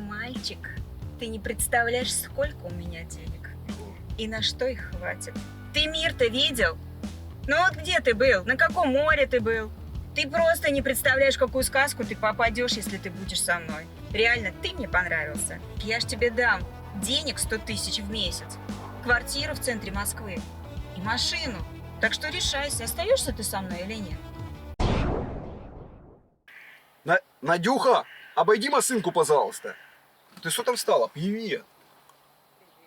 Мальчик, ты не представляешь, сколько у меня денег и на что их хватит. Ты мир-то видел? Ну вот где ты был? На каком море ты был? Ты просто не представляешь, какую сказку ты попадешь, если ты будешь со мной. Реально, ты мне понравился. Я ж тебе дам денег 100 тысяч в месяц, квартиру в центре Москвы и машину. Так что решайся, остаешься ты со мной или нет. Надюха, обойди машинку, пожалуйста. Ты что там встала? Привет.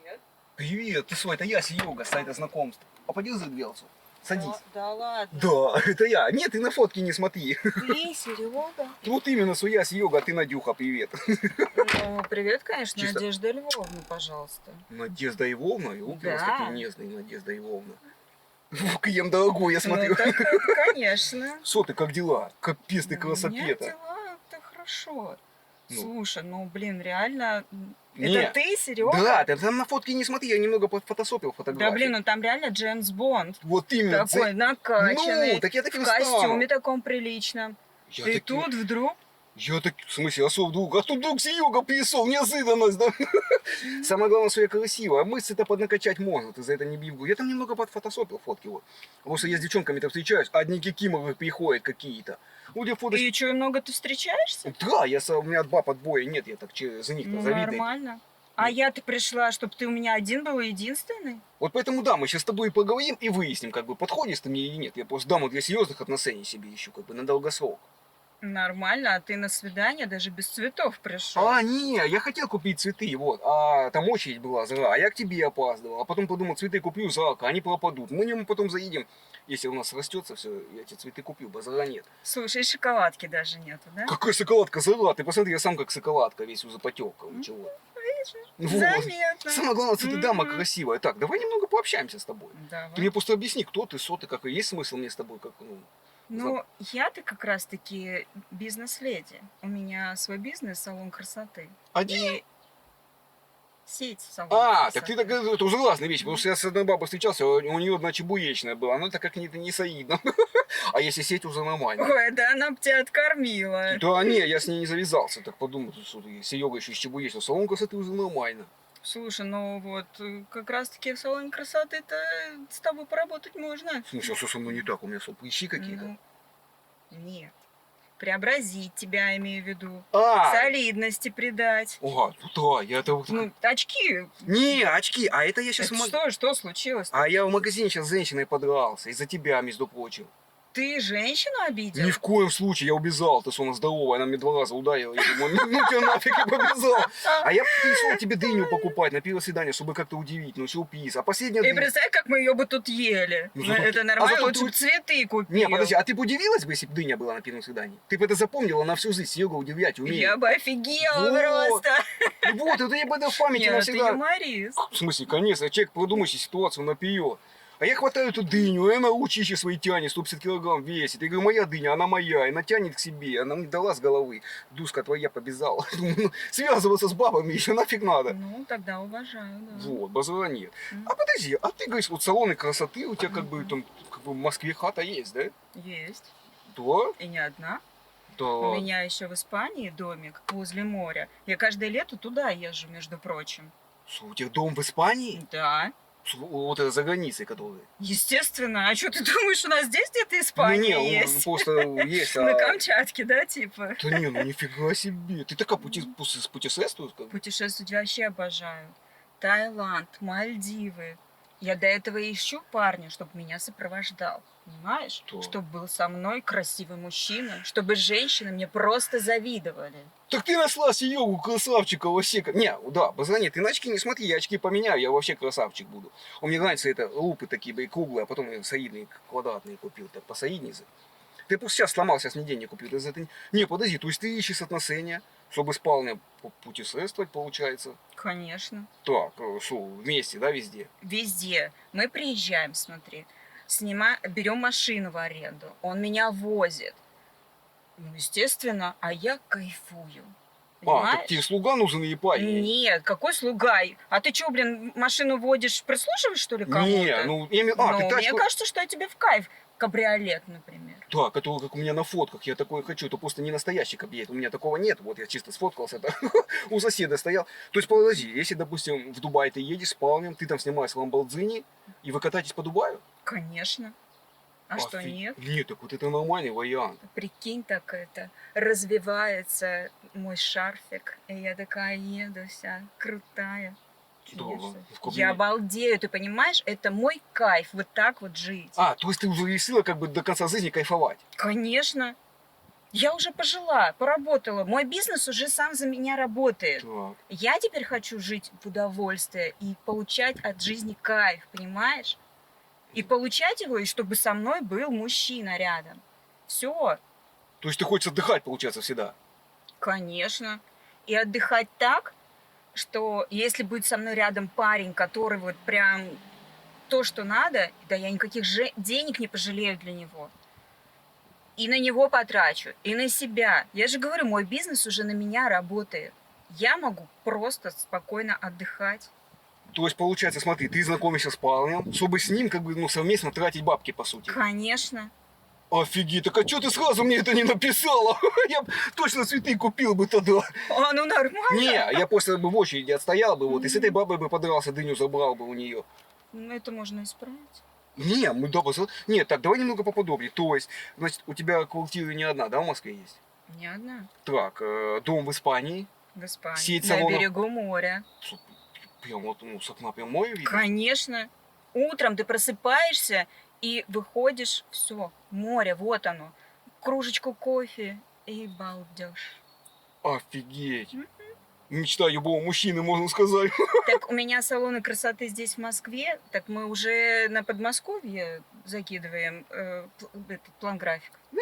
Привет. Привет, ты что, это я, Серега, с сайта знакомств. Попади за дверцу. Садись. Да ладно. Да, это я. Нет, ты на фотки не смотри. Ты, Серега? Вот именно, что я, Серега, а ты Надюха, привет. Ну, привет, конечно, Чисто- Надежда Львовна, пожалуйста. Надежда Ивловна? И руки у вас Да. такие нежные, Надежда Ивловна. Клиент дорогой, я смотрю. Ну, так, конечно. Что ты, как дела? Капец ты У меня красопета. дела-то хорошо. Ну. Слушай, ну, блин, реально, Не. это ты, Серега? Да, ты там на фотке не смотри, я немного подфотосопил фотографии. Да, блин, ну там реально Джеймс Бонд. Вот именно. Такой накачанный, Ну, так я таким в костюме стал. таком приличном. Я И таким- тут вдруг... Я так, в смысле, а что вдруг? А тут вдруг Серега пришел, неожиданность, да? Самое главное, что я красивая, а мышцы-то поднакачать можно, ты за это не бивгу. Я там немного подфотосопил фотки, вот. Потому что я с девчонками-то встречаюсь, одни кикиморы приходят какие-то. Вот я фото... И что, много ты встречаешься? Да, у меня от баб отбоя нет, я так за них-то Ну, завидую. нормально. А я-то пришла, чтобы ты у меня один был и единственный? Вот поэтому, да, мы сейчас с тобой поговорим и выясним, как бы, подходишь ты мне или нет. Я просто даму для серьезных отношений себе ищу, как бы, на долгосрок. Нормально, а ты на свидание даже без цветов пришел. А, не, я хотел купить цветы, вот, а там очередь была, а я к тебе опаздывал, а потом подумал, цветы куплю, зрак, они пропадут. Мы нему потом заедем, если у нас растется все, я эти цветы куплю, базара нет. Слушай, и шоколадки даже нету, да? Какая шоколадка, зрак, ты посмотри, я сам как шоколадка, весь уже запотекал, ничего. Видишь? Вот. Заметно. Самое главное, что ты дама Мгм. красивая. Так, давай немного пообщаемся с тобой. Давай. Ты мне просто объясни, кто ты, что ты, как и есть смысл мне с тобой, как, Ну, я-то как раз-таки бизнес-леди. У меня свой бизнес, салон красоты. один? И сеть салонов А, красоты. так ты так, это уже разные вещи, потому что я с одной бабой встречался, у нее одна чебуречная была, она так как-то не солидно. А если сеть, уже нормально. Ой, да она б тебя откормила. Да не, я с ней не завязался, так подумал, что Серега еще из чебуречного, салон красоты уже нормально. Слушай, ну вот, как раз-таки в салоне красоты-то с тобой поработать можно. В смысле, а что со мной не так, у меня что, прыщи какие-то? Ну, нет. Преобразить тебя, имею в виду. А, Солидности придать. ага, ну да, я это... Ну, очки. Не, очки, а это я сейчас... Это что случилось? А я в магазине сейчас с женщиной подрался, из-за тебя, между прочим. Ты женщину обидел? Ни в коем случае, я убежал, ты что, она здоровая, она мне 2 раза ударила, я думаю, ну тебя нафиг, я побежал. А я пришел тебе дыню покупать на первое свидание, чтобы как-то удивить, ну сюрприз. А последняя И дыня... представь, как мы ее бы тут ели. Ну, Ну, зато это ты- нормально, зато лучше ты- бы цветы купил. Не, подожди, а ты бы удивилась бы, если бы дыня была на первом свидании? Ты бы это запомнила на всю жизнь, Серега удивлять умеет. Я бы офигела Вот. просто. Вот, это я бы в памяти Нет, ты навсегда... юморист. В смысле, конечно, человек, продумающий ситуацию наперед. А я хватаю эту дыню, и она ручище свои тянет, 150 килограмм весит. Я говорю, моя дыня, она моя, и она тянет к себе, она мне дала с головы. Дуска твоя побежала. Думаю, ну, связываться с бабами еще нафиг надо. Ну, тогда уважаю, да. Вот, базара нет. А подожди, а ты говоришь, вот салоны красоты у тебя как бы там как бы в Москве хата есть, да? Есть. Да? И не одна. Да. У меня еще в Испании домик возле моря. Я каждое лето туда езжу, между прочим. Что, у тебя дом в Испании? Да. Вот это за границей, который. Естественно. А что ты думаешь, у нас здесь где-то Испания ну, не, есть? просто есть. На Камчатке, да, типа? Да не, ну нифига себе. Ты такая путешествуешь? Как бы? Путешествовать вообще обожаю. Таиланд, Мальдивы. Я до этого ищу парня, чтобы меня сопровождал. Понимаешь? Что? Чтобы был со мной красивый мужчина. Чтобы женщины мне просто завидовали. Так ты нашла Серегу, красавчика вообще. Не, да, позвони, ты на очки не смотри, я очки поменяю, я вообще красавчик буду. У меня нравится это лупы такие бы и круглые, а потом я солидные квадратные купил, так посолидницы. Ты просто сейчас сломал, сейчас мне денег купил. Ты за это... Не, подожди, то есть ты ищешь отношения, чтобы спальня путешествовать, получается. Конечно. Так, что, вместе, да, везде? Везде. Мы приезжаем, смотри. Берем машину в аренду. Он меня возит. Ну, естественно, а я кайфую. А, Понимаешь? так тебе слуга нужен и парень? Нет, какой слуга? А ты что, блин, машину водишь, прислушиваешь, что ли, кому-то? Не, ну, а, ты Ну, мне тачку... кажется, что я тебе в кайф. Кабриолет, например. Да, который как у меня на фотках, я такое хочу, это просто не настоящий кабинет, у меня такого нет, вот я чисто сфоткался, это у соседа стоял. То есть, подожди, если, допустим, в Дубай ты едешь с парнем, ты там снимаешь Ламборджини, и вы катаетесь по Дубаю? Конечно. А что, нет? Нет, так вот это нормальный вариант. Прикинь, так это, развивается мой шарфик, и я такая еду вся крутая. Да, Чудесно. в кабинете. Я обалдею, ты понимаешь? Это мой кайф, вот так вот жить. А, то есть ты уже решила как бы до конца жизни кайфовать? Конечно. Я уже пожила, поработала. Мой бизнес уже сам за меня работает. Так. Я теперь хочу жить в удовольствие и получать от жизни кайф, понимаешь? И получать его, и чтобы со мной был мужчина рядом. Все, То есть ты хочешь отдыхать, получается, всегда? конечно. И отдыхать так, что если будет со мной рядом парень, который вот прям то, что надо, да я никаких денег не пожалею для него. И на него потрачу, и на себя. Я же говорю, мой бизнес уже на меня работает. Я могу просто спокойно отдыхать. То есть, получается, смотри, ты знакомишься с парнем, чтобы с ним как бы ну, совместно тратить бабки, по сути. Конечно. Офигеть, так а что ты сразу мне это не написала? Я б точно цветы купил бы тогда. А, ну нормально. Не, я просто бы в очереди отстоял бы, вот, и с этой бабой бы подрался, дыню забрал бы у нее. Ну, это можно исправить. Не, мы да, нет, так, давай немного поподробнее. То есть, значит, у тебя квартира не одна, да, в Москве есть? Не одна. Так, дом в Испании, В Испании. Сеть На салонов. берегу моря. Прям вот, ну, с окна прям море видно. Конечно. Утром ты просыпаешься и выходишь, все, море, вот оно. Кружечку кофе и балдеж. Офигеть. Мечта любого мужчины, можно сказать. Так у меня салоны красоты здесь, в Москве, так мы уже на Подмосковье закидываем этот план график. Ну,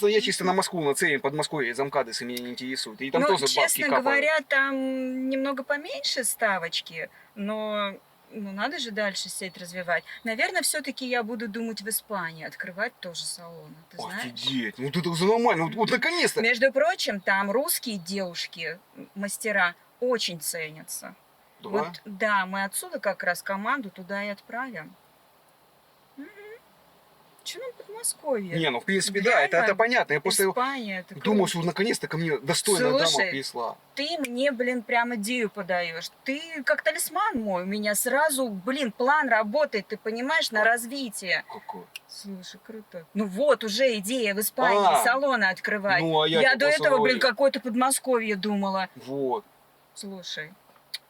я чисто на Москву нацелен, Подмосковье, замкадысы меня не интересуют. И там Ну, тоже бабки честно капают. говоря, там немного поменьше ставочки, но ну, надо же дальше сеть развивать. Наверное, все-таки я буду думать в Испании, открывать тоже салоны, ты знаешь? Офигеть, ну это уже нормально, вот наконец-то. Между прочим, там русские девушки, мастера, очень ценятся. Да? Вот, да, мы отсюда как раз команду туда и отправим. Че нам Подмосковье? Не, ну в принципе, да, это Реально, понятно. Я просто Испания, это думаю, круто. что наконец-то ко мне достойная дама Слушай, пришла. Ты мне, блин, прям идею подаешь. Ты как талисман мой. У меня сразу, блин, план работает, ты понимаешь, на развитие. Какой? Слушай, круто. Ну вот, уже идея в Испании салоны открывать. Ну, а Я тебе до этого, посылаю. блин, какое-то Подмосковье думала. Вот. Слушай,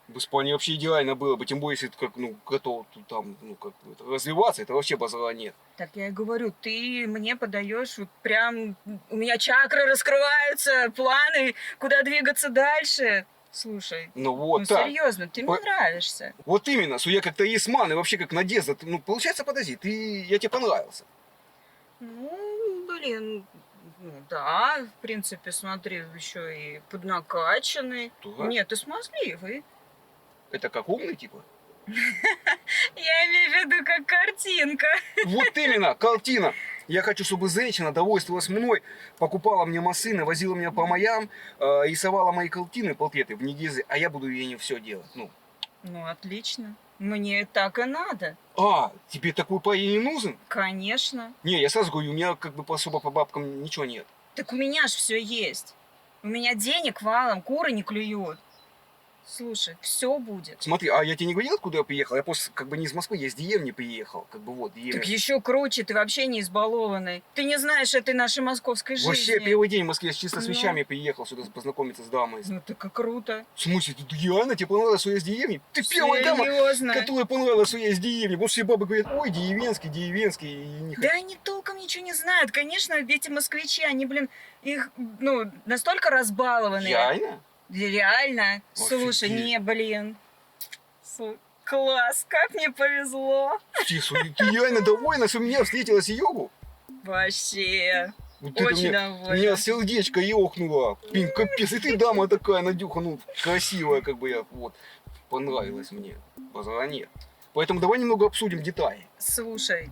В Испании вообще идеально было бы, тем более, если ты как, ну, готов тут там, ну, как бы, развиваться, это вообще базара нет. так я и говорю, ты мне подаешь вот прям... У меня чакры раскрываются, планы, куда двигаться дальше. Слушай, Ну вот ну так. серьезно, ты мне нравишься. Вот именно, что я как талисман и вообще как Надежда. Ну, получается, подожди, я тебе понравился. Ну, блин, ну да, в принципе, смотри, еще и поднакачанный. Да? Нет, ты смазливый. Это как умный, типа? Я имею в виду как картинка. Вот именно, картина. Я хочу, чтобы женщина довольствовалась мной, покупала мне машины, возила меня по маям, рисовала мои картины, портреты в Нигезе, а я буду ей не все делать. Ну. Ну, отлично. Мне так и надо. А, тебе такой парень не нужен? Конечно. Не, я сразу говорю, у меня как бы особо по бабкам ничего нет. Так у меня ж все есть. У меня денег валом, куры не клюют. Слушай, все будет. Смотри, а я тебе не говорил, откуда я приехал? Я просто как бы не из Москвы, я из деревни приехал. Как бы вот, деревня. Так еще круче, ты вообще не избалованный. Ты не знаешь этой нашей московской жизни. Вообще первый день в Москве, я чисто с Ну. вещами приехал сюда познакомиться с дамой. Ну, так и круто. В смысле, ты реально тебе понравилось, что я из деревни? Ты первая дама, Серьезно? которая понравилась, что я из деревни. Потому что все бабы говорят, ой, деревенский, деревенский. И не Да они толком ничего не знают. Конечно, эти москвичи, они, блин, их, ну, настолько разбалованные. Реально? Реально. Слушай, Офигеть. не, блин. Класс, как мне повезло. Тише, ты реально довольна, что меня встретилась йогу? Вообще. Вот это Очень у довольна. меня сердечко ёхнуло. Блин, капец, и ты дама такая, Надюха, ну, красивая, как бы я, вот. Понравилась мне. Базара нет. Поэтому давай немного обсудим детали. Слушай,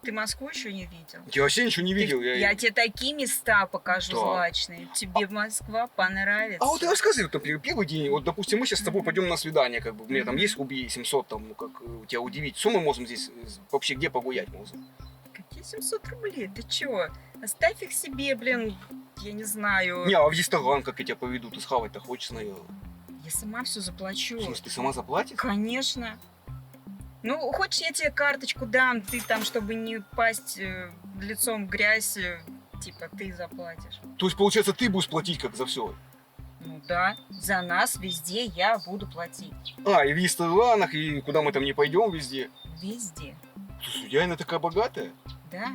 Ты Москву еще не видел? Я вообще ничего не видел. Я тебе такие места покажу Да. злачные. Тебе Москва понравится. А вот рассказывай, вот, например, первый день, вот, допустим, мы сейчас с тобой пойдем на свидание, как бы, у меня там есть рублей 700, там, ну, как тебя удивить. Что мы можем здесь, вообще, где погулять можем? Какие 700 рублей? Ты чё? Оставь их себе, блин, я не знаю. Не, а в ресторан, как я тебя поведу, ты схавать-то хочешь, наверное. Я сама все заплачу. В смысле, ты сама заплатишь? Конечно. Ну, хочешь, я тебе карточку дам, ты там, чтобы не пасть лицом в грязь, типа, ты заплатишь. То есть, получается, ты будешь платить как за все? Ну да, за нас везде я буду платить. А, и в ресторанах, и куда мы там не пойдем везде. Везде. Слушай, реально такая богатая? Да?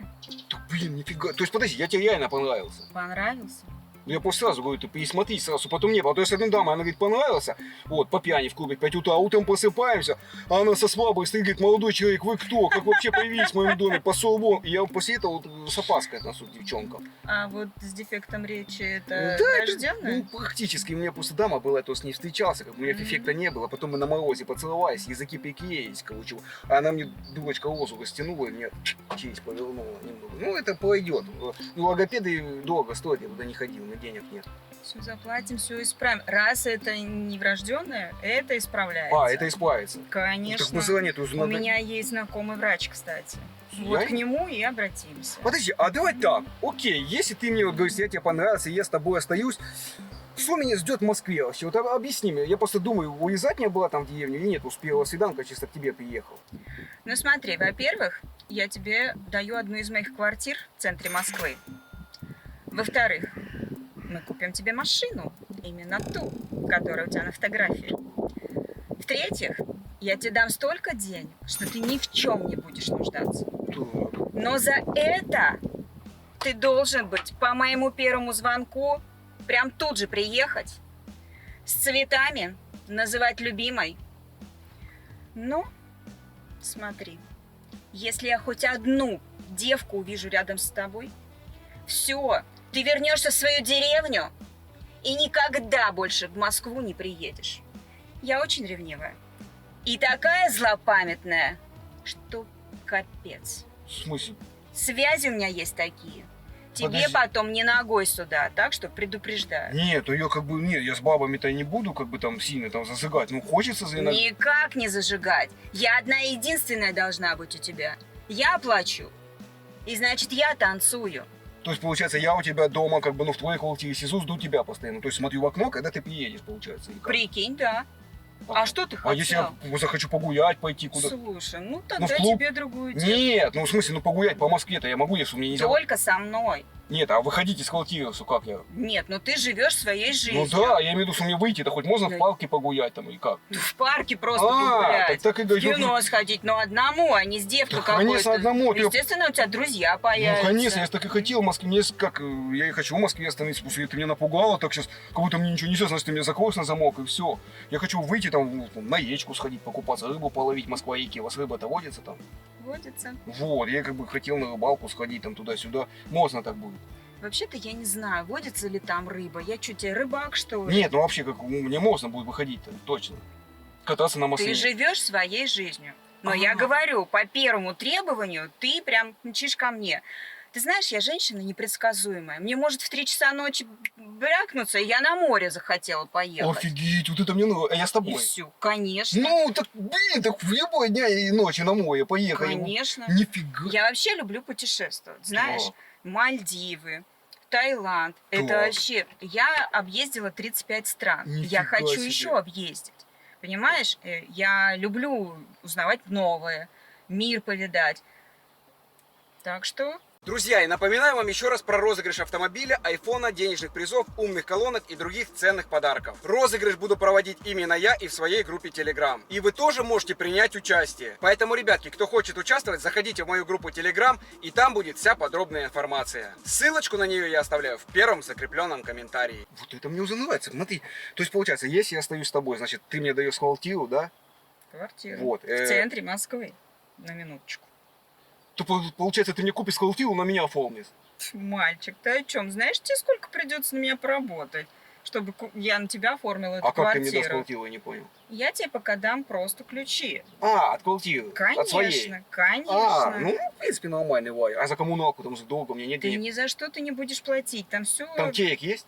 Да, блин, нифига. То есть, подожди, я тебе реально понравился. Понравился? Ну, я просто сразу говорю, ты пересмотри сразу, потом не было. А то я с одной дамой, она говорит, понравился. Вот, по пьяни в клубе 5 утра, утром просыпаемся, а она со слабой стоит, говорит, молодой человек, вы кто? Как вообще появились в моем доме? Посол вон. И я после этого вот с опаской отношусь к девчонкам. А вот с дефектом речи это Да, рожденное? ну, практически. У меня просто дама была, я то с ней встречался, как бы у меня эффекта не было. Потом мы на морозе поцеловались, языки приклеились, короче. А она мне, дурочка, розу растянула и мне честь повернула немного. Ну, это пойдет. Ну, логопеды дорого стоят, я туда не ходил, у меня денег нет. Все заплатим, все исправим. Раз это не врожденное, это исправляется. А, это исправится. Конечно. Так название тоже У надо... меня есть знакомый врач, кстати. Вот Реально? к нему и обратимся. Подожди, а давай так. Окей, если ты мне вот говоришь, я тебе понравился, я с тобой остаюсь, что меня ждет в Москве вообще? Вот объясни мне. Я просто думаю, уезжать мне была там в деревню или нет? Уж первого свиданка чисто к тебе приехал. Ну смотри, во-первых, я тебе даю одну из моих квартир в центре Москвы. Во-вторых, мы купим тебе машину, именно ту, которая у тебя на фотографии. В-третьих, я тебе дам столько денег, что ты ни в чем не будешь нуждаться. Но за это ты должен быть по моему первому звонку прям тут же приехать, с цветами, называть любимой. Ну, смотри, если я хоть одну девку увижу рядом с тобой, все, ты вернешься в свою деревню и никогда больше в Москву не приедешь. Я очень ревнивая. И такая злопамятная, что капец. В смысле? Связи у меня есть такие. Тебе Подожди. потом не ногой сюда, так что предупреждаю. Нет, ну я как бы, нет, я с бабами-то не буду как бы там сильно там зажигать. Ну хочется за иногда. Никак не зажигать. Я одна единственная должна быть у тебя. Я плачу. И значит, я танцую. То есть, получается, я у тебя дома, как бы, ну, в твоей квартире сижу, жду тебя постоянно. То есть, смотрю в окно, когда ты приедешь, получается. или как? Прикинь, да. А что ты А если хотел? я захочу погулять, пойти куда-то? Слушай, ну в тогда клуб? тебе другую девку. Нет, ну в смысле, ну погулять по Москве-то я могу, если мне нельзя. Только со мной. Нет, а выходить из квартиры, что как я? Нет, ну ты живешь своей жизнью. Ну да, я имею в виду, что мне выйти-то хоть можно Да. в парке погулять там или как? В парке просто А, погулять. так и В говорю. кино сходить, но одному, а не с девкой Да, какой-то. конечно, одному, ты- Естественно, у тебя друзья Ну, появятся. конечно, я так и хотел в Москве. Мне как, я и хочу в Москве остановиться, потому что ты меня напугала, так сейчас, как будто мне ничего нельзя, значит, ты меня закроешь на замок, и все. Я хочу выйти там, ну, там, на речку сходить, покупаться, рыбу половить, Москва-реки. У вас рыба-то водится там? Водится. Вот, я как бы хотел на рыбалку сходить, там, туда-сюда. Можно так будет? Вообще-то я не знаю, водится ли там рыба. Я что, тебе рыбак, что ли? Нет, ну вообще, как, мне можно будет выходить-то, точно. Кататься на машине. Ты живешь своей жизнью. Но Ага. я говорю, по первому требованию ты прям мчишь ко мне. Ты знаешь, я женщина непредсказуемая. Мне может в 3 часа ночи брякнуться, и я на море захотела поехать. Офигеть, вот это мне нравится. А я с И тобой. все, конечно. Ну, так, блин, так в любой дня и ночи на море поехали. Конечно. Нифига. Я вообще люблю путешествовать. Знаешь, Мальдивы, Таиланд. Да. Это вообще... Я объездила 35 стран. Нифига Я хочу себе. еще объездить. Понимаешь? Я люблю узнавать новое, мир повидать. Так что... Друзья, и напоминаю вам еще раз про розыгрыш автомобиля, айфона, денежных призов, умных колонок и других ценных подарков. Розыгрыш буду проводить именно я и в своей группе Telegram. И вы тоже можете принять участие. Поэтому, ребятки, кто хочет участвовать, заходите в мою группу Telegram, и там будет вся подробная информация. Ссылочку на нее я оставляю в первом закрепленном комментарии. Вот это мне уже нравится. Смотри, то есть получается, если я остаюсь с тобой, значит, ты мне даешь квартиру, да? Квартира. Вот, В центре Москвы. На минуточку. То получается, ты мне купишь квартиру, на меня оформишь. Мальчик, ты о чем? Знаешь, тебе сколько придется на меня поработать, чтобы я на тебя оформила эту А как ты мне квартиру. даст квартиру, я не понял. Я тебе пока дам просто ключи. От квартиры? От своей? Конечно, конечно. Ну, в принципе, нормальный вай. А за коммуналку, там, за долг у меня нет Ты денег. ни за что ты не будешь платить. Там все, Там телек есть?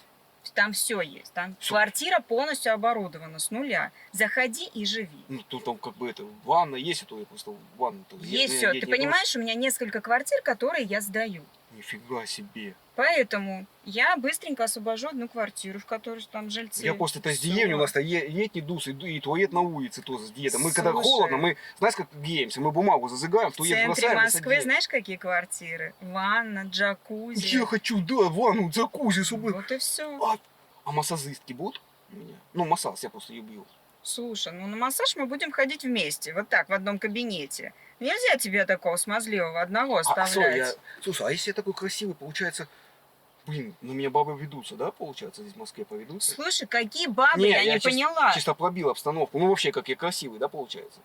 там все есть. Там Всё. квартира полностью оборудована с нуля. Заходи и живи. Ну, тут там как бы это, ванна есть, а то я просто ванну... Есть все. Ты понимаешь, у меня несколько квартир, которые я сдаю. Нифига себе. Поэтому я быстренько освобожу одну квартиру, в которой там жильцы. Я просто-то с Всё. деревни, у нас-то летний дус, и туалет на улице тоже с диетом. Мы когда Слушай. холодно, мы, знаешь, как греемся, мы бумагу зазыгаем, в В туалет центре бросаем и Москвы садим. знаешь, какие квартиры? Ванна, джакузи. Я хочу, да, ванну, джакузи, чтобы... Вот и все. А массажистки будут у меня? Ну, массаж я просто люблю. Слушай, ну на массаж мы будем ходить вместе, вот так, в одном кабинете. Нельзя тебе такого смазливого одного оставлять. Слушай, а если я такой красивый, получается... Блин, на меня бабы ведутся, да, получается, здесь в Москве поведутся? Слушай, какие бабы, Не, я не чисто- поняла. Чисто пробил обстановку. Ну, вообще, как я красивый, да, получается?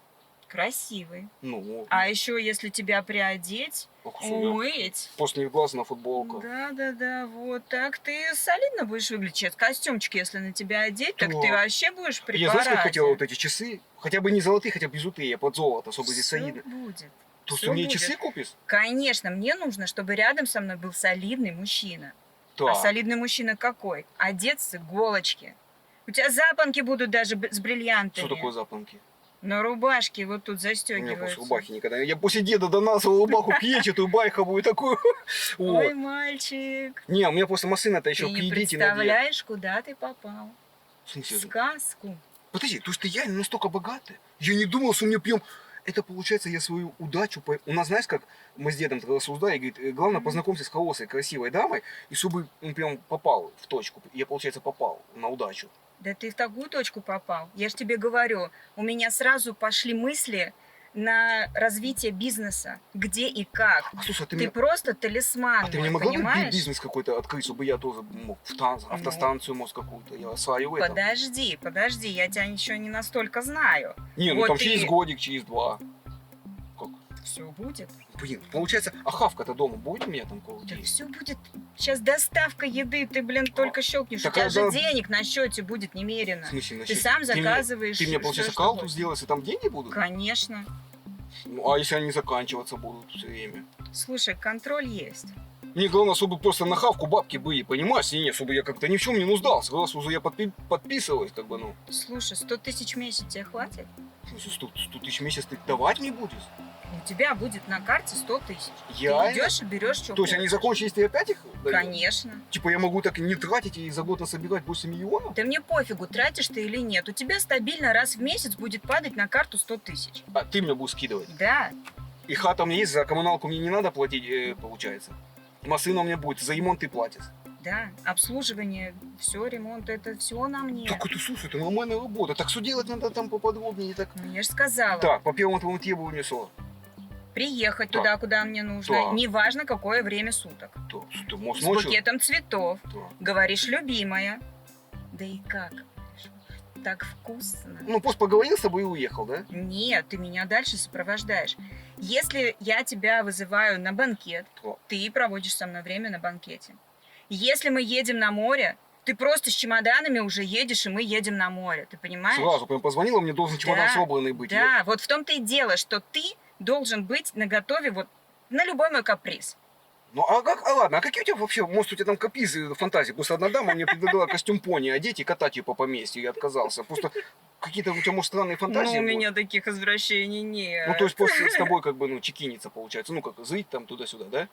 Красивый. Ну, А еще если тебя приодеть, ох, что я. умыть. Просто не в глаз на футболку. Да, вот так ты солидно будешь выглядеть. Сейчас костюмчик, если на тебя одеть, так Да. ты вообще будешь при Я, знаешь, как параде. хотел вот эти часы? Хотя бы не золотые, хотя бы бижутерия, под золото, чтобы здесь Всё солидно. будет. То есть всё ты мне будет. часы купишь? Конечно, мне нужно, чтобы рядом со мной был солидный мужчина. Да. А солидный мужчина какой? Одет с иголочки. У тебя запонки будут даже с бриллиантами. Что такое запонки? На рубашке вот тут У меня застегиваются. после рубахи никогда. Я после деда донасывал рубаху клетчатую, байковую такую. Ой, Вот. мальчик, Не, у меня просто машина-то ты еще не к едите надеть. представляешь, куда ты попал. В В смысле? сказку. Подожди, то есть ты я не настолько богатый? Я не думал, что мне прям... Это получается, я свою удачу... У нас, знаешь, как мы с дедом тогда рассуждали, говорит, главное, познакомься с хорошей, красивой дамой, и чтобы он прям попал в точку. Я, получается, попал на удачу. Да ты в такую точку попал. Я ж тебе говорю, у меня сразу пошли мысли на развитие бизнеса. Где и как. А слушай, а ты, Ты мне... просто талисман, А ты мой, мне могла бы понимаешь? бизнес какой-то открыть, чтобы я тоже мог в автостанцию, может, какую-то? Я осваиваю это. Подожди, я тебя еще не настолько знаю. Не, ну Вот там и- через годик, через два. Как? Все будет. Блин, получается, а хавка-то дома будет у меня там кого-то Да есть? все будет. Сейчас доставка еды, ты, блин, только щелкнешь. Так У тебя же а, да. денег на счете будет немерено. В смысле, на Ты счёте? сам мне- заказываешь. Ты мне, получается, что калту хочешь. сделаешь, и там деньги будут? Конечно. Ну, а если они заканчиваться будут все время? Слушай, контроль есть. Мне главное, чтобы просто на хавку бабки были, понимаешь? И нет, чтобы я как-то ни в чем не нуждался. Раз уже я подписываюсь, как бы, ну. Слушай, 100 тысяч в месяц тебе хватит? В смысле, 100 тысяч в месяц ты давать мне будешь? У тебя будет на карте 100 тысяч. Я? Ты идешь и берешь, что То есть они закончились, ты опять их даёшь? Конечно. Типа я могу так не тратить и за год насобирать больше миллиона? Да мне пофигу, тратишь ты или нет. У тебя стабильно раз в месяц будет падать на карту 100 тысяч. А ты мне будешь скидывать. Да. И хата у меня есть, за коммуналку мне не надо платить, получается. Машина у меня будет, за ремонт ты платишь. Да, обслуживание, все, ремонт, это все на мне. Так это, слушай, это нормальная работа. Так что делать надо там поподробнее, так... Ну, я же сказала, Так, по первому твоему требованию что? приехать Так. туда, куда мне нужно, Так. неважно, какое время суток. То, ты можешь С ночью? букетом цветов. Да. Говоришь, любимая. Да и как? Так вкусно. Ну, просто поговорил с тобой и уехал, да? Нет, ты меня дальше сопровождаешь. Если я тебя вызываю на банкет, То. ты проводишь со мной время на банкете. Если мы едем на море, ты просто с чемоданами уже едешь, и мы едем на море. Ты понимаешь? Сразу прям позвонила, мне должен чемодан Да, собранный быть. Да, вот в том-то и дело, что ты должен быть наготове вот на любой мой каприз. Ну, ладно, а какие у тебя вообще, может, у тебя там капризы, фантазии? Просто одна дама мне предлагала костюм пони одеть и катать ее по поместью, я отказался. Просто какие-то у тебя, может, странные фантазии Ну, у будут? меня таких извращений нет. Ну, то есть просто с тобой как бы, ну, чекиниться получается. Ну, как, жить там туда-сюда, да?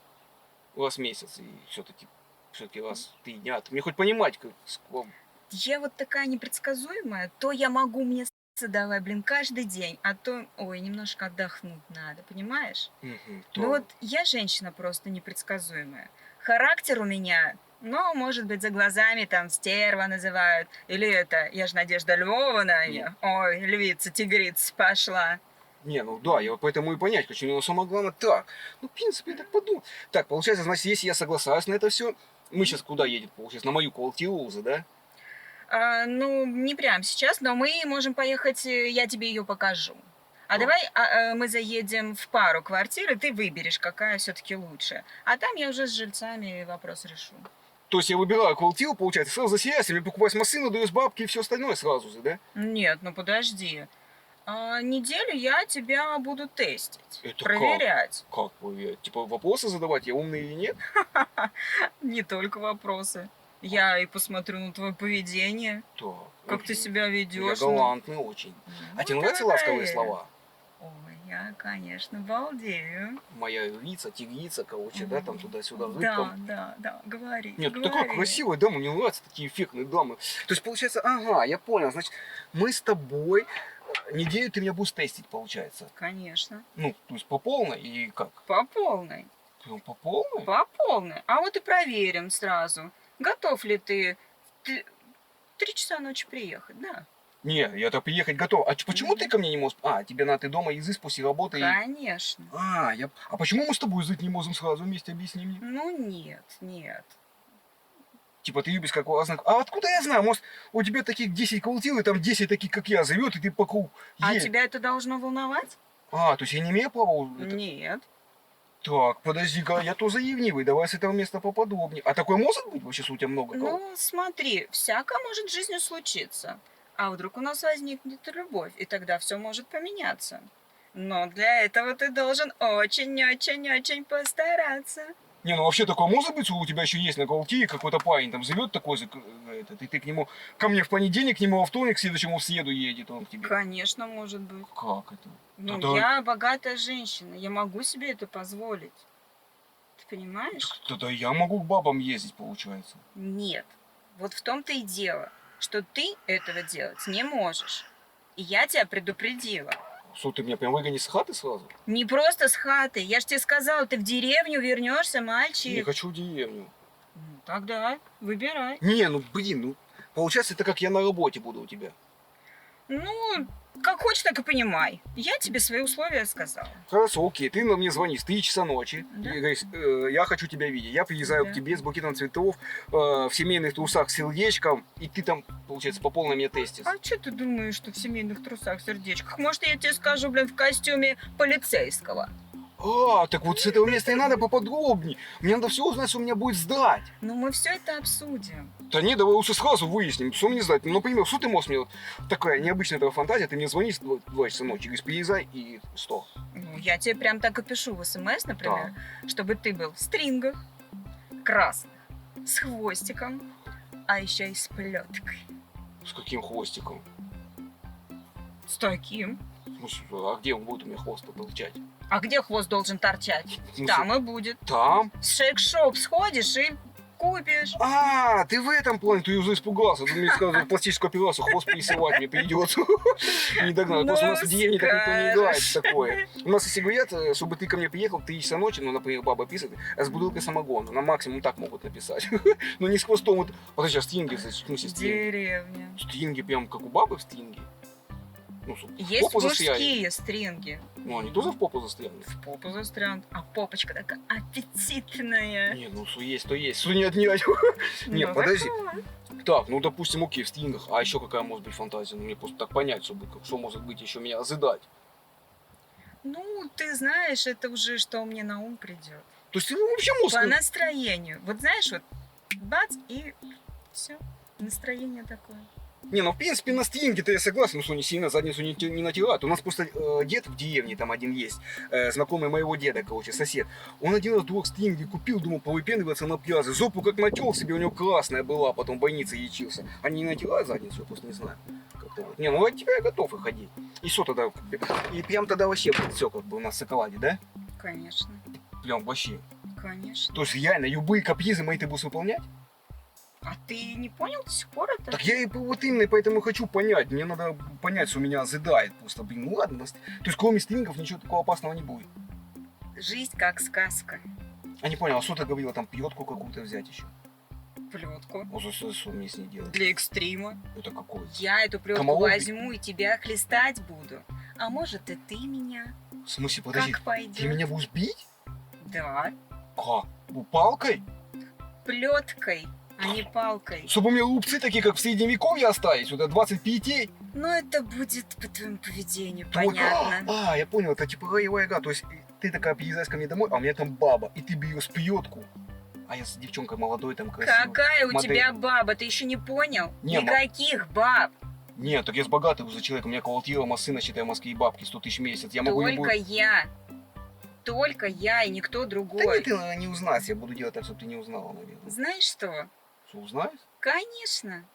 Раз в месяц и все-таки раз в 3 дня. Ты мне хоть понимать, как... Я вот такая непредсказуемая, то я могу мне давай, блин, каждый день, а то, ой, немножко отдохнуть надо, понимаешь? Ну вот я женщина просто непредсказуемая. Характер у меня, ну, может быть, за глазами там стерва называют, или это, я же Надежда Львовна, ой, львица, тигрица пошла. Не, ну да, я вот поэтому и понять хочу, но самое главное так. Ну, в принципе, я так подумал. Так, получается, значит, если я соглашаюсь на это все, мы сейчас куда едем, получается? На мою квартиру уже, да? Ну, не прямо сейчас, но мы можем поехать, я тебе ее покажу. А Ну. давай мы заедем в пару квартир, и ты выберешь, какая все-таки лучше. А там я уже с жильцами вопрос решу. То есть я выбираю квартиру, получается, сразу заселяюсь, мне покупать машину, даешь бабки и все остальное сразу же, да? Нет, ну подожди. Неделю я тебя буду тестить, Это проверять. Как проверять? Типа вопросы задавать, я умный или нет? Не только вопросы. Я и посмотрю на твое поведение, Так. как ты себя Я ведешь. галантный очень. А тебе нравятся ласковые слова? Ой, я, конечно, балдею. Моя львица, тигрица, короче, да, там туда-сюда, Да, рыбкам. да, говори. Нет, ты говори. такая красивая дама, мне нравятся такие эффектные дамы. То есть, получается, ага, я понял, значит, мы с тобой неделю ты меня будешь тестить, получается. Конечно. Ну, то есть по полной и как? По полной. Прям по полной? По полной. А вот и проверим сразу. Готов ли ты в 3 часа ночи приехать, да? Не, я-то приехать готов. А почему ты ко мне не можешь? А, тебе надо, ты дома язык после работы. Конечно. А почему мы с тобой язык не можем сразу вместе, объясни мне? Ну нет. Типа ты любишь какого знака. А откуда я знаю? Может, у тебя таких 10 квартир, и там 10 таких, как я, живет, и ты по кругу А едешь. тебя это должно волновать? То есть я не имею права? Нет. Так, подожди-ка, я тоже ревнивый, давай с этого места поподробнее. А такое может быть? Вообще, у тебя много кого? Ну, смотри, всякое может в жизни случиться. А вдруг у нас возникнет любовь, и тогда все может поменяться. Но для этого ты должен очень-очень-очень постараться. Не, ну вообще такое может быть, что у тебя еще есть на квартире какой-то парень там живет такой же, и ты к нему, ко мне в понедельник, к нему во вторник, к следующему в среду едет он к тебе. Конечно, может быть. Как это? Ну, Тогда- я богатая женщина, я могу себе это позволить. Ты понимаешь? Тогда я могу к бабам ездить, получается. Нет. Вот в том-то и дело, что ты этого делать не можешь. И я тебя предупредила. Что, ты меня прям выгонишь с хаты сразу? Не просто с хаты. Я ж тебе сказала, ты в деревню вернешься, Не мальчик. хочу в деревню. Ну, тогда выбирай. Не, ну блин, ну получается это как я на работе буду у тебя. Ну, как хочешь, так и понимай. Я тебе свои условия сказала. Хорошо, окей, ты на мне звонишь в 3 часа ночи, Да. и говоришь, я хочу тебя видеть. Я приезжаю Да. к тебе с букетом цветов, в семейных трусах с сердечком, и ты там, получается, по полной мне тестишь. А что ты думаешь, что в семейных трусах, сердечках? Может, я тебе скажу, блин, в костюме полицейского? Так вот с этого места и надо поподробнее. Мне надо все узнать, что у меня будет сдать. Ну, мы все это обсудим. Да не, давай лучше сразу выясним, что мне сдать. Ну, например, что ты можешь мне, вот такая необычная твоя фантазия, ты мне звонишь в 2 часа ночи, говоришь, приезжай, и что? Ну, я тебе прям так и пишу в СМС, например, чтобы ты был в стрингах, красных, с хвостиком, а еще и с плеткой. С каким хвостиком? С таким. В смысле, а где он будет у меня хвост торчать? А где хвост должен торчать? В смысле? Там и будет. Там? В шейк-шоп сходишь и купишь. Ты в этом плане, ты уже испугался. Ты мне сказал, пластическую операцию, хвост пересылать мне придется. Не догнал. Просто у нас в деревне так никто не играет в такое. У нас, если говорят, чтобы ты ко мне приехал в 3 часа ночи, ну, например, баба писает, с бутылкой самогона. На максимум так могут написать. Но не с хвостом. Вот, подожди, а стинги, в смысле стинги? Деревня. Стинги прям как у бабы в стинге? Ну, в Есть попу застряли. мужские стринги. Ну, они тоже в попу застряли. В попу застрянут. А попочка такая аппетитная. Не, ну, что есть, то есть. Что не отнять. Нет, Ну, подожди. такое. Так, ну допустим, окей, в стингах. А еще какая может быть фантазия? Ну мне просто так понять, чтобы что может быть еще меня ожидать. Ну, ты знаешь, это уже что мне на ум придет. То есть ты вообще мозг... По настроению. Вот знаешь, вот бац, и все. Настроение такое. Не, ну в принципе на стинге-то я согласен, ну что не сильно задницу не натирают. У нас просто дед в деревне там один есть, знакомый моего деда, короче, сосед. Он один раз 2 стинги купил, думал, повыпендриваться на пляже. Жопу как натер себе, у него красная была, потом в больнице лечился. Они не натирают задницу, я просто не знаю. Как-то вот. Не, ну от тебя я готов и ходить. И что тогда? И прям тогда вообще будет все как бы у нас в шоколаде, да? Конечно. Прям вообще. Конечно. То есть реально любые капризы мои ты будешь выполнять? А ты не понял до сих пор это? Так я и вот именно поэтому хочу понять. Мне надо понять, что меня ожидает. Просто, блин, ну ладно. То есть кроме стрингов ничего такого опасного не будет. Жизнь как сказка. А не понял, а что ты говорила, там пьетку какую-то взять еще? Плетку. А что мне с ней делать? Для экстрима. Это какое? Я эту плетку Камоловый? возьму и тебя хлестать буду. А может и ты меня? В смысле, подожди, Как пойдет? ты меня будешь бить? Да. Как? Палкой? Плеткой, а не палкой. Чтобы у меня рубцы такие, как в средневековье оставить, сюда 20 плетей? Но это будет по твоему поведению, То вот- понятно. Я понял, это типа роевая игра. То есть ты такая приезжаешь ко мне домой, а у меня там баба, и ты берешь плетку. А я с девчонкой молодой, там, красивой. Какая у модель. тебя баба? Ты еще не понял? Не, Никаких баб. Нет, так я с богатым за человеком. У меня квартира, машина, считай, в Москве и бабки, 100 тысяч в месяц. Я могу Только любой... я. Только я и никто Да другой. нет, ты, наверное, не узнаешь. Я буду делать так, чтобы ты не узнала, наверное. Знаешь что? Что, узнаешь? Конечно.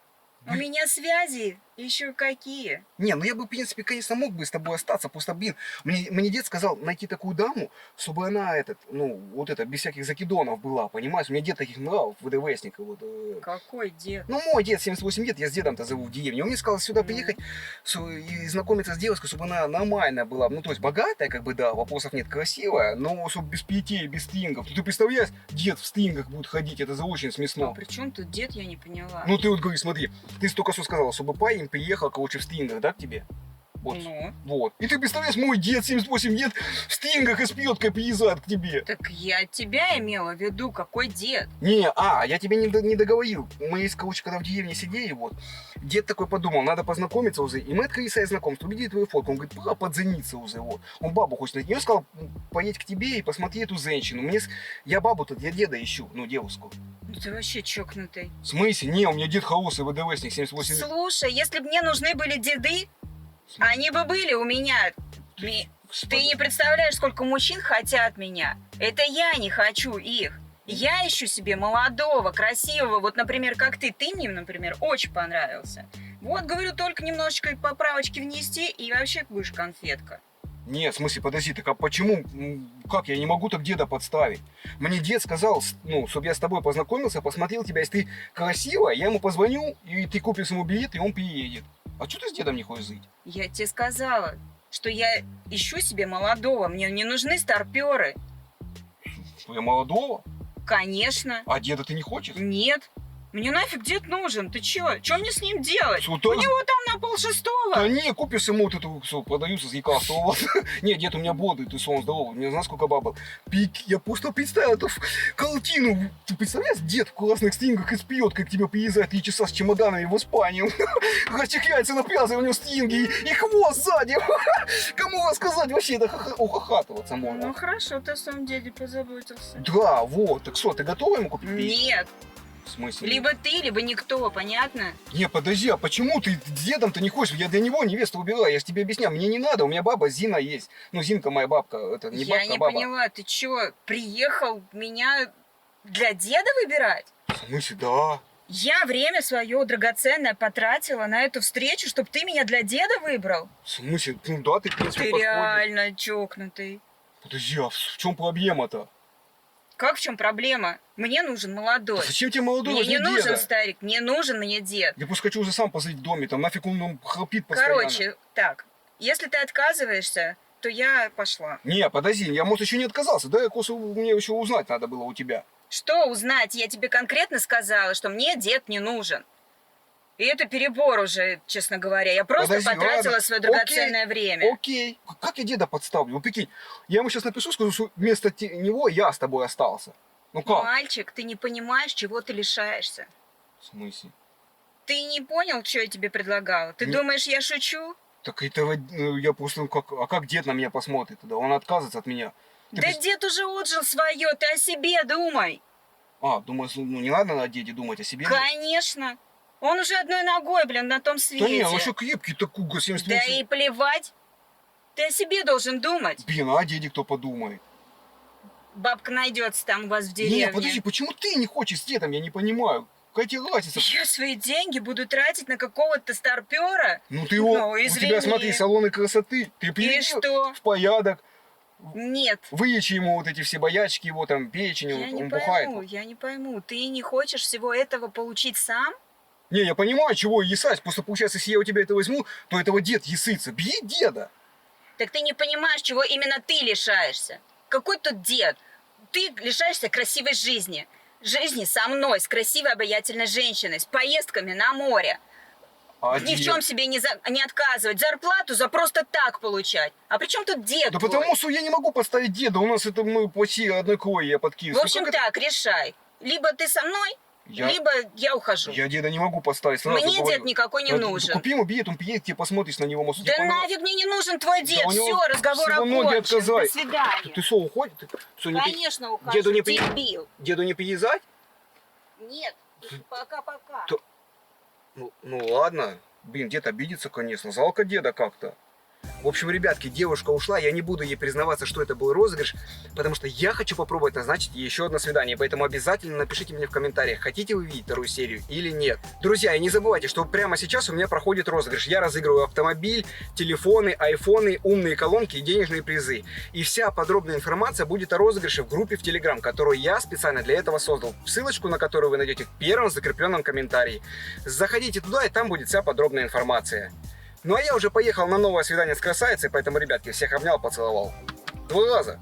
У меня связи еще какие. Не, ну я бы, в принципе, конечно, мог бы с тобой остаться, просто, блин, мне дед сказал найти такую даму, чтобы она, вот это, без всяких закидонов была, понимаешь? У меня дед таких нравов, ВДВшника, вот. Какой дед? Ну, мой дед, 78 лет, я с дедом-то живу в деревне. Он мне сказал сюда Ну. приехать и знакомиться с девушкой, чтобы она нормальная была. Ну, то есть богатая, как бы, да, вопросов нет, красивая, но чтобы без пяетей, без стрингов. Ты представляешь, дед в стрингах будет ходить, это же очень А смешно. при чем тут дед, я не поняла. Ну, ты вот говоришь, смотри, ты только что сказала, чтобы парень приехал, короче, в стрингах, да, к тебе? Вот. Ну, Вот. И ты представляешь, мой дед 78 лет в стрингах и с пьеткой приезжает к тебе. так я тебя имела в виду, какой дед? Не, я тебе не договорил. Мы, есть, короче, когда в деревне сидели, вот, дед такой подумал, надо познакомиться уже. И мы открыли сайт знакомств, увидели твою фотку. Он говорит, пора подзаниться уже, вот. Он бабу хочет найти. И он сказал, поедь к тебе и посмотри эту женщину. Я бабу-то, я деда ищу, ну, девушку. Ну ты вообще чокнутый. В смысле? Не, у меня дед хороший ВДВшник, 78 лет. Слушай, если бы мне нужны были деды, они бы были у меня. Ты не представляешь, сколько мужчин хотят меня. Это я не хочу их. Я ищу себе молодого, красивого. Вот, например, как ты. Ты мне, например, очень понравился. Вот, говорю, только немножечко поправочки внести, и вообще будешь конфетка. Нет, в смысле, подожди, так а почему, как, я не могу так деда подставить? Мне дед сказал, чтобы я с тобой познакомился, посмотрел тебя, если ты красивая, я ему позвоню, и ты купишь ему билет, и он приедет. А что ты с дедом не хочешь жить? Я тебе сказала, что я ищу себе молодого. Мне не нужны старперы. Что, я молодого? Конечно. А деда ты не хочешь? Нет. Мне нафиг дед нужен. Ты чё? Чё мне с ним делать? Что, У так? него там на полшестого. Да не, купишь ему вот эту, что продаются с лекарства. Вот. Не, дед у меня бодрый, ты сон здоровый. Не знаю, сколько бабок. Я просто представил эту картину. Ты представляешь, дед в классных стрингах и спьет, как к тебе приезжает 3 часа с чемоданами в Испанию. Расчехляется на пляже, у него стринги и хвост сзади. Кому рассказать вообще? Это ухахатываться можно. Ну хорошо, ты в самом деле позаботился. Да, вот. Так что, ты готова ему купить? Нет. В смысле? Либо ты, либо никто, понятно? Не, подожди, а почему ты с дедом-то не хочешь? Я для него невесту убираю, я же тебе объясняю. Мне не надо, у меня баба Зина есть. Ну, Зинка моя бабка, это не бабка, Я не а баба. поняла, ты чё, приехал меня для деда выбирать? В смысле, да. Я время свое драгоценное потратила на эту встречу, чтобы ты меня для деда выбрал? В смысле, ну да, ты в принципе Ты подходишь. реально чокнутый. Подожди, а в чем проблема-то? Как в чем проблема? Мне нужен молодой. Да зачем тебе молодой Мне возле не нужен деда? старик, мне нужен мне дед. Я просто хочу уже сам посидеть в доме, там нафиг он храпит постоянно. Короче, так, если ты отказываешься, то я пошла. Не, подожди, я, может, еще не отказался. Да, мне еще узнать надо было у тебя. Что узнать? Я тебе конкретно сказала, что мне дед не нужен. И это перебор уже, честно говоря. Я просто Подожди, потратила ладно. свое драгоценное время. Окей. Как я деда подставлю? Ну, прикинь, я ему сейчас напишу, скажу, что вместо него я с тобой остался. Ну как? Мальчик, ты не понимаешь, чего ты лишаешься. В смысле? Ты не понял, что я тебе предлагала? Ты Не- думаешь, я шучу? Так это я просто, как дед на меня посмотрит тогда? Он откажется от меня. Ты Да дед уже отжил свое, ты о себе думай. думаешь, не надо о деде думать, о себе? Конечно. Он уже одной ногой, блин, на том Да свете. не, он еще крепкий такой, 78. Да и плевать. Ты о себе должен думать. Блин, а о деде кто подумает? Бабка найдется там у вас в деревне. Не, подожди, почему ты не хочешь с дедом? Я не понимаю. Какая тебе разница? Я свои деньги буду тратить на какого-то старпера? Ну ты его, Ну, у извини. тебя, смотри, салоны красоты. Ты И приведи что? в порядок. Нет. Вылечи ему вот эти все боячки, его там печень, Я он не бухает. пойму, я не пойму. Ты не хочешь всего этого получить сам? Не, я понимаю, чего ясать. Просто получается, если я у тебя это возьму, то этого дед ясытся. Бей деда. Так ты не понимаешь, чего именно ты лишаешься. Какой тут дед? Ты лишаешься красивой жизни. Жизни со мной, с красивой обаятельной женщиной, с поездками на море. А Ни в дед? чем себе не отказывать. Зарплату за просто так получать. А при чем тут дед Да твой? потому что я не могу поставить деда. У нас это мы почти одной крови, я подкинул. В общем так, решай. Либо ты со мной, либо я ухожу. Я деда не могу поставить сразу. Мне говорю. дед никакой не нужен. Купи ему билет, он приедет, тебе посмотришь на него, может, Да тебе понравится. нафиг мне не нужен твой дед. у него Все, разговор всего ноги окончен. До отказали. свидания. Ты что, уходишь? Ты что, не Конечно, ухожу. Деду не Дебил. Деду не приезжать? Нет, пока-пока. Ну ладно. Блин, дед обидится, конечно. Жалко деда как-то. В общем, ребятки, девушка ушла, я не буду ей признаваться, что это был розыгрыш, потому что я хочу попробовать назначить ей еще одно свидание, поэтому обязательно напишите мне в комментариях, хотите вы видеть вторую серию или нет. Друзья, и не забывайте, что прямо сейчас у меня проходит розыгрыш. Я разыгрываю автомобиль, телефоны, айфоны, умные колонки и денежные призы. И вся подробная информация будет о розыгрыше в группе в Telegram, которую я специально для этого создал, ссылочку на которую вы найдете в первом закрепленном комментарии. Заходите туда, и там будет вся подробная информация. Ну а я уже поехал на новое свидание с красавицей, поэтому, ребятки, всех обнял, поцеловал. 2 раза.